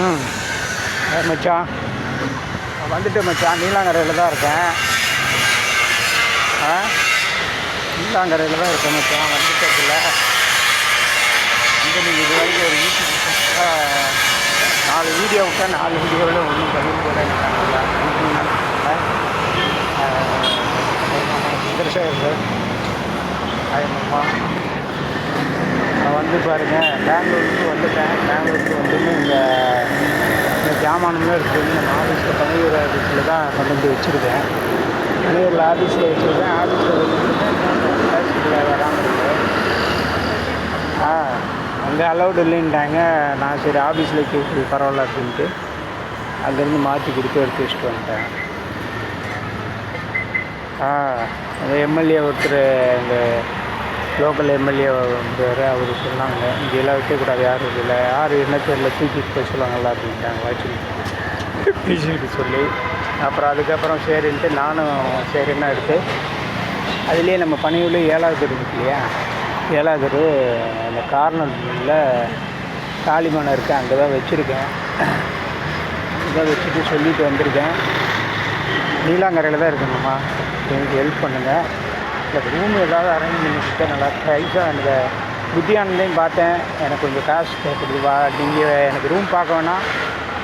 ம் மச்சான் வந்துட்டு மச்சான் நீலாங்கரையில் தான் இருக்கேன். நீலாங்கரையில் தான் இருக்கேன் மச்சான். வந்துட்டதில்ல வந்து நீங்கள் இது வரைக்கும் ஒரு யூடியூப் 4 வீடியோ விட்டால் 4 வீடியோவில் ஒன்றும் பதிவு போல சந்திரசேகர் ஆயம்மா நான் வந்து பாருங்கள் பெங்களூருக்கு வந்துட்டேன். பெங்களூருக்கு வந்துன்னு இந்த ஜாமானம்லாம் இருக்குது. நம்ம ஆஃபீஸில் பணியூர் ஆஃபீஸில் தான் கொண்டு வந்து வச்சுருக்கேன். பணியூரில் ஆஃபீஸில் வச்சுருக்கேன். ஆஃபீஸில் வச்சுருக்கேன் வராமல் இருக்கு. அங்கே அலௌடு இல்லைன்ட்டாங்க. நான் சரி ஆஃபீஸில் கேட்டு பரவாயில்ல அப்படின்ட்டு அங்கேருந்து மாற்றி கொடுத்து எடுத்து வச்சுட்டு வந்துட்டேன். அந்த எம்எல்ஏ ஒருத்தர் இந்த லோக்கல் எம்எல்ஏ வந்தார். அவர் சொன்னாங்க இங்கெல்லாம் வைக்கக்கூடாது, யாரும் இல்லை, யார் என்ன தெரியல தூக்கிட்டு போய் சொல்லுவாங்கல்ல அப்படின்ட்டாங்க வச்சுட்டு பேசிக்கிட்டு சொல்லி. அப்புறம் அதுக்கப்புறம் சரின்ட்டு நானும் சரின்னா எடுத்து அதுலேயே நம்ம பணியூரில் 7வது தெரு இருக்கு இல்லையா, 7வது தெரு அந்த கார்னரில் காளிமனை இருக்குது, அங்கே தான் வச்சுருக்கேன். அங்கே தான் வச்சுட்டு சொல்லிட்டு வந்திருக்கேன். நீலாங்கரையில் தான் இருக்கணும்மா, எனக்கு ஹெல்ப் பண்ணுங்கள். இந்த ரூம் ஏதாவது அரேஞ்ச் பண்ணிக்கிட்ட நல்லா ப்ரைஸாக அந்த புத்தியானந்தையும் பார்த்தேன். எனக்கு கொஞ்சம் காசு தேவைப்படுதுவா, நீங்கள் எனக்கு ரூம் பார்க்க வேணாம்,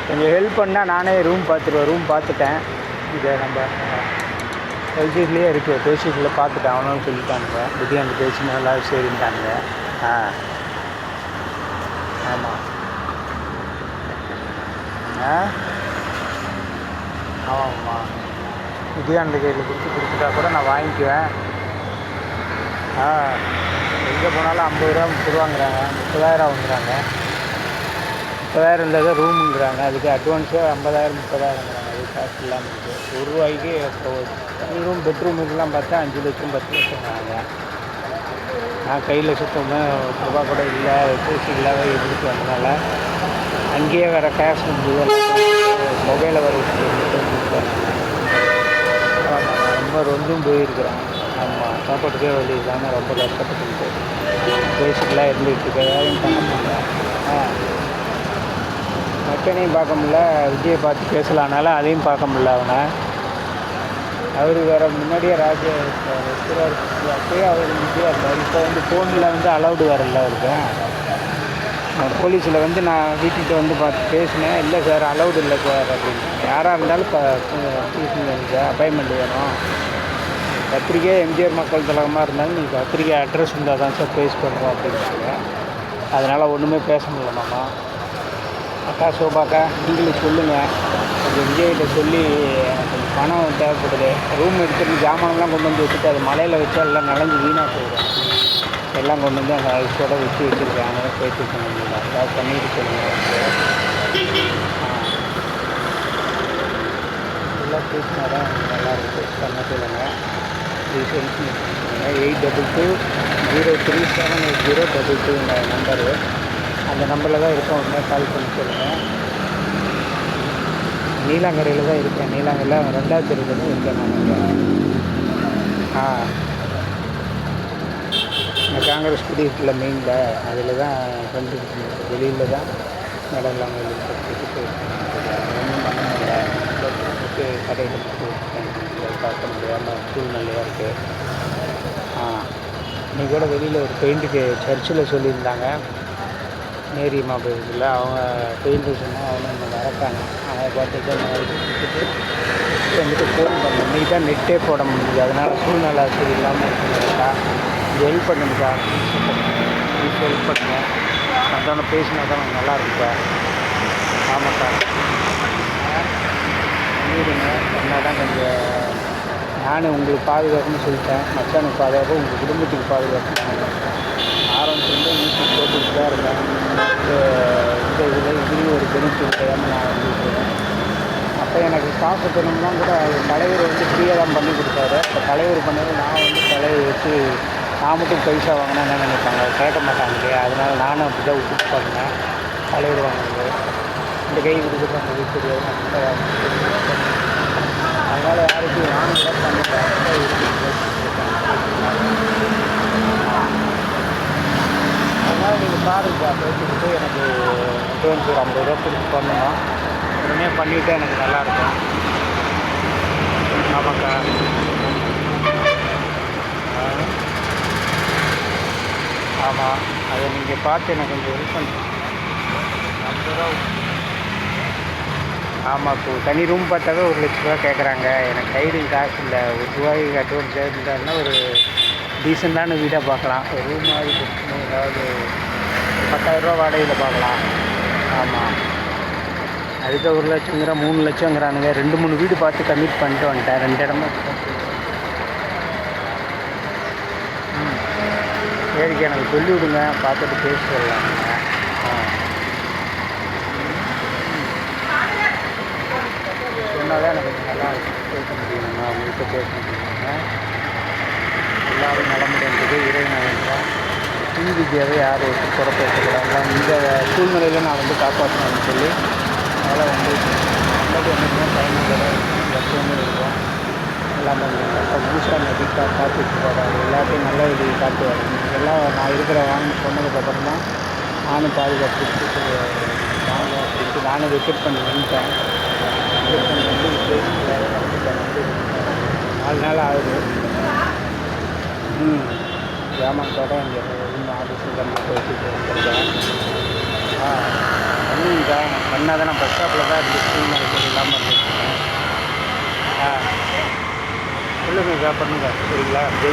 கொஞ்சம் ஹெல்ப் பண்ணால் நானே ரூம் பார்த்துருவேன். ரூம் பார்த்துட்டேன். இதை நம்ம எல்ஜிலேயே இருக்குது, பேசிக்கில் பார்த்துட்டேன். அவனும் சொல்லிட்டானுங்க புத்தியானந்த் பேசி நல்லா சரின்ட்டானுங்க. ஆமாம் ஆமாம்மா புத்தியானந்த கையில் கொடுத்துட்டா கூட நான் வாங்கிக்குவேன். எங்கே போனாலும் 50 ரூபா 30 ரூபாங்கிறாங்க, 30,000 வாங்குறாங்க. 30,000 இருந்தால் தான் ரூமுங்கிறாங்க. அதுக்கு அட்வான்ஸே 50,000 30,000ங்கிறாங்க. அது காசு இல்லாமல் இருக்குது. ₹1 இப்போ தனி ரூம் பெட்ரூமுக்கெலாம் பார்த்தா 5 லட்சம் 10 லட்சங்கிறாங்க. நான் கையில் சுத்தமாக ₹1 கூட இல்லை, பேசி இல்லாத இருந்துட்டு வந்தனால அங்கேயே வேறு கேஷ் மொபைலை வர ரொம்ப ரொந்தும் போயிருக்கிறேன். ஆமாம், சாப்பாட்டுக்கே வழி இல்லாமல் ரொம்ப கஷ்டப்பட்டு பேசிக்கெலாம் இருந்துகிட்டு இருக்க, வேலையும் பண்ண முடியல. மச்சனையும் பார்க்க முடில, விஜயை பார்த்து பேசலானால அதையும் பார்க்க முடில. அவர் வேறு முன்னாடியே வைக்கிறார், அப்போயே அவர் விஜயா இருந்தார். இப்போ வந்து ஃபோனில் வந்து அலௌடு வரல அவருக்கு. போலீஸில் வந்து நான் வீட்டுக்கிட்ட வந்து பார்த்து பேசினேன். இல்லை சார் அலௌடு இல்லை சார் அப்படின்னு. யாராக இருந்தாலும் இப்போ சார் அப்பாயின்மெண்ட் வேணும், பத்திரிக்கை எம்ஜிஆர் மக்கள் தலைவமாக இருந்தாலும் நீங்கள் பத்திரிக்கை அட்ரஸ் இருந்தால் தான் சார் பேஸ் பண்ணுவோம் அப்படின்னாங்க. அதனால் ஒன்றுமே பேச முடியல. மாமா அக்கா சோபாக்கா நீங்களும் சொல்லுங்கள், கொஞ்சம் விஜய்கிட்ட சொல்லி கொஞ்சம் பணம் தேவைப்படுது. ரூம் எடுத்துகிட்டு ஜாமானெலாம் கொண்டு வந்து வச்சுட்டு அது மலையில் வச்சா எல்லாம் நனைஞ்சு வீணாக போயிடும். எல்லாம் கொண்டு வந்து அந்த ஐஸோடு வச்சு வச்சுருக்காங்க. போயிட்டு இருக்க முடியல, ஏதாவது பண்ணிட்டு சொல்லுங்கள். எல்லாம் பேசினா தான் நல்லா இருக்குது. பண்ண சொல்லுங்கள். 8220378022 நம்பரு. அந்த நம்பரில் தான் இருக்கோம். உடனே கால் பண்ணி சொல்லுங்கள். நீலாங்கரையில் தான் இருக்கேன். நீலாங்கரையில் 2வது தெருவில் தான் இருக்கேன் நான். இந்த காங்கிரஸ் குடி இருக்குல்ல மெயினில், அதில் தான் ஃப்ரெண்டு வெளியில் தான் இடம் இல்லாமல் ஒன்றும் பண்ண முடியல. கடையில் பார்க்க முடியாமல் சூழ்நிலையாக இருக்குது. இன்றைக்கி கூட வெளியில் ஒரு பெயிண்ட்டுக்கு சர்ச்சில் சொல்லியிருந்தாங்க, நேரியம்மா போயிருக்குல்ல, அவங்க பெயிண்ட்டு சொன்னால் அவங்க இன்னும் வரட்டாங்க. அதை பார்த்துட்டு வந்துட்டு ஃபோன் பண்ணேன். இன்றைக்கி தான் நெட்டே போட முடியுது, அதனால் சூழ்நிலை சரி இல்லாமல் இருக்குங்கக்கா, ஹெல்ப் பண்ணுங்கக்கா, ப்ளீஸ் ஹெல்ப் பண்ணுங்க. அதான பேசினா தான் நல்லா இருக்குப்பா. ஆமாக்கா பண்ணிடுங்க. பண்ணால் தான் கொஞ்சம் நானும் உங்களுக்கு பாதுகாப்புன்னு சொல்லிட்டேன். மச்சானுக்கு பாதுகாப்பு, உங்கள் குடும்பத்துக்கு பாதுகாப்பு. ஆரம்பத்துலேருந்து வீட்டுக்கு போட்டுக்கிட்டு தான் இருந்தேன். இந்த இதுலேயும் ஒரு பெனிஃபிட் தெரியாமல் நான் வந்துருக்கேன். அப்போ எனக்கு காசு தரணும்னா கூட தலைவர் வந்து ஃப்ரீயாக தான் பண்ணி கொடுத்தாரு. இப்போ தலைவர் பண்ணது நான் வந்து தலைவர் வச்சு நான் மட்டும் பைசா வாங்கினா என்ன நினைப்பாங்க, கேட்க மாட்டாங்க இல்லையா. அதனால் நானும் அப்படி தான் விட்டுட்டு பார்த்தேன். தலைவர் வாங்கினது இந்த கை கொடுக்குறது அந்த கை தெரியாது, அதனால் யாருக்கும் நானும் தான் பண்ணிட்டேன். அதனால் நீங்கள் பாருங்க பேசிக்கிட்டு எனக்கு அட்வான்ஸ் ஒரு 50 ரூபா கொடுத்து பண்ணணும். உடனே பண்ணிவிட்டு எனக்கு நல்லாயிருக்கும். ஆமாக்கா. ஆமாம், அதை நீங்கள் பார்த்து எனக்கு கொஞ்சம் ஹெல்ப் பண்ணுங்க. 50 ரூபா. ஆமாம், இப்போ தனி ரூம் பார்த்தாவே 1,00,000 ரூபா கேட்குறாங்க. எனக்கு கையில் காசு இல்லை. ₹1 அட்வான்ஸ் இருந்தாருன்னா ஒரு டீசெண்டான வீடாக பார்க்கலாம். ஒரு ரூம் மாதிரி ஏதாவது 10,000 ரூபா வாடகையில் பார்க்கலாம். ஆமாம், அதுக்கு 1,00,000 3 லட்சங்கிறானுங்க. 2-3 வீடு பார்த்து கமிட் பண்ணிட்டு வந்துட்டேன். 2 இடமா. சரிக்கா, எனக்கு சொல்லி விடுங்க, பார்த்துட்டு பேசி சொல்லலாம். சொன்னால் தான் எனக்கு நல்லா பேச முடியுங்க. அவங்கள்ட்ட பேச முடியுங்க. எல்லோரும் நலமுடையது இறைவன். டிவிக்கு யார் குறை பேசக்கூடாது. இந்த சூழ்நிலையில் நான் காப்பாற்றணும்னு சொல்லி அதனால் நல்லது என்னைக்குமே பயனுள்ளதாக எப்பவுமே இருக்கும். எல்லாமே இப்போ புதுசாக நதிக்காக காத்துட்டு போகிறாரு. எல்லாத்தையும் நல்ல இது காட்டுவார். எல்லாம் நான் இருக்கிற வாங்கி சொன்னதுக்கப்புறம் தான் நானும் பாதுகாப்பு வாங்க அப்படின்ட்டு நானும் விக்கெட் பண்ணி வந்துட்டேன். விக்கெட் பண்ணி வந்து பேசி 4 நாள் ஆகுது. கிராமத்தோட இங்கே இன்னும் ஆஃபீஸில் தான் பேசிட்டு வந்துருக்கேன். பண்ணிங்கக்கா, பண்ணால் தான் நான் பஸ் ஸ்டாப்பில் தான் இருந்து ஸ்கூல் இல்லாமல் இருந்துருக்கேன். சொல்லுங்கக்கா, பண்ணுங்க சரிங்களா.